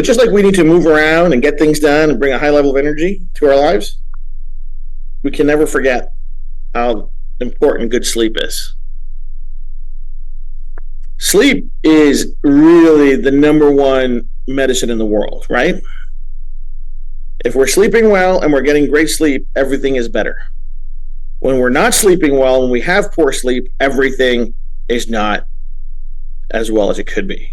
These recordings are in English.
But just like we need to move around and get things done and bring a high level of energy to our lives, we can never forget how important good sleep is. Sleep is really the number one medicine in the world, right? If we're sleeping well and we're getting great sleep, everything is better. When we're not sleeping well and we have poor sleep, everything is not as well as it could be.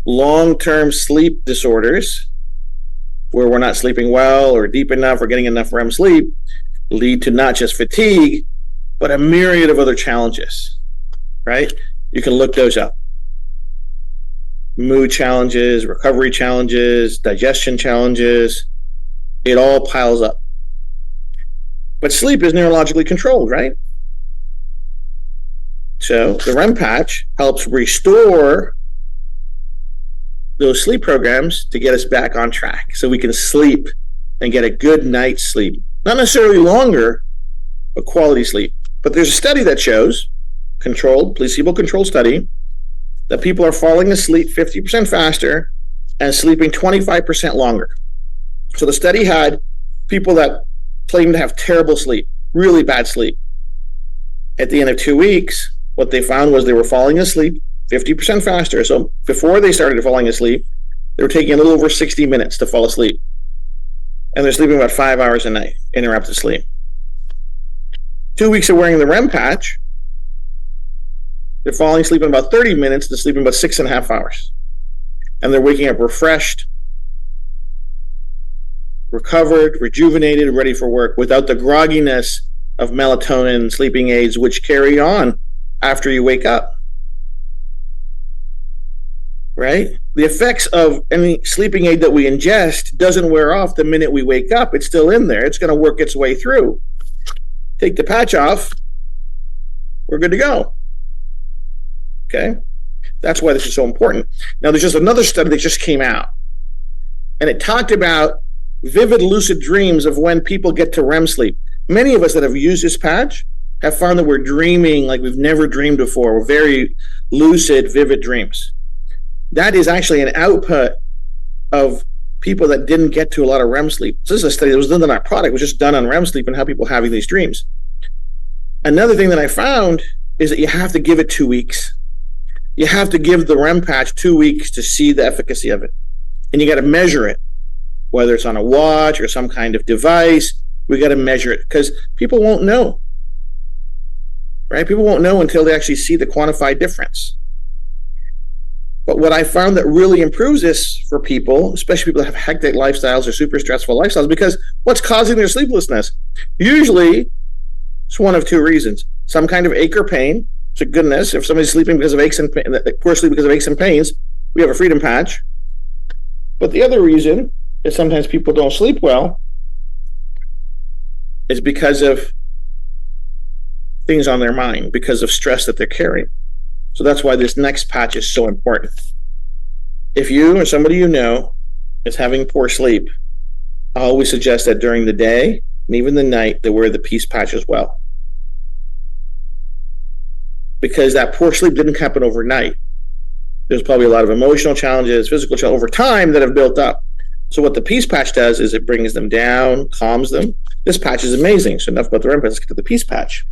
Long-term sleep disorders, where we're not sleeping well or deep enough or getting enough REM sleep, lead to not just fatigue, but a myriad of other challenges, right? You can look those up. Mood challenges, recovery challenges, digestion challenges, it all piles up. But sleep is neurologically controlled, right? So the REM patch helps restore those sleep programs to get us back on track so we can sleep and get a good night's sleep. Not necessarily longer, but quality sleep. But there's a study that shows, placebo-controlled study, that people are falling asleep 50% faster and sleeping 25% longer. So the study had people that claimed to have terrible sleep, really bad sleep. At the end of 2 weeks, what they found was they were falling asleep 50% faster. So before they started falling asleep, they were taking a little over 60 minutes to fall asleep. And they're sleeping about 5 hours a night, interrupted sleep. 2 weeks of wearing the REM patch, they're falling asleep in about 30 minutes to sleeping about 6.5 hours. And they're waking up refreshed, recovered, rejuvenated, ready for work without the grogginess of melatonin, sleeping aids, which carry on after you wake up. Right? The effects of any sleeping aid that we ingest doesn't wear off the minute we wake up. It's still in there. It's going to work its way through. Take the patch off, we're good to go. Okay? That's why this is so important. Now, there's just another study that just came out, and it talked about vivid lucid dreams of when people get to REM sleep. Many of us that have used this patch have found that we're dreaming like we've never dreamed before. We're very lucid, vivid dreams. That is actually an output of people that didn't get to a lot of REM sleep. So this is a study that was done on our product, it was just done on REM sleep and how people are having these dreams. Another thing that I found is that you have to give it 2 weeks. You have to give the REM patch 2 weeks to see the efficacy of it. And you got to measure it, whether it's on a watch or some kind of device. We got to measure it because people won't know, right? People won't know until they actually see the quantified difference. But what I found that really improves this for people, especially people that have hectic lifestyles or super stressful lifestyles, because what's causing their sleeplessness? Usually, it's one of two reasons. Some kind of ache or pain. So goodness, if somebody's sleeping because of aches and poor sleep because of aches and pains, we have a freedom patch. But the other reason is sometimes people don't sleep well is because of things on their mind, because of stress that they're carrying. So that's why this next patch is so important. If you or somebody you know is having poor sleep, I always suggest that during the day and even the night they wear the peace patch as well. Because that poor sleep didn't happen overnight. There's probably a lot of emotional challenges, physical challenges over time that have built up. So what the peace patch does is it brings them down, calms them. This patch is amazing. So enough about the REM patch, let's get to the peace patch.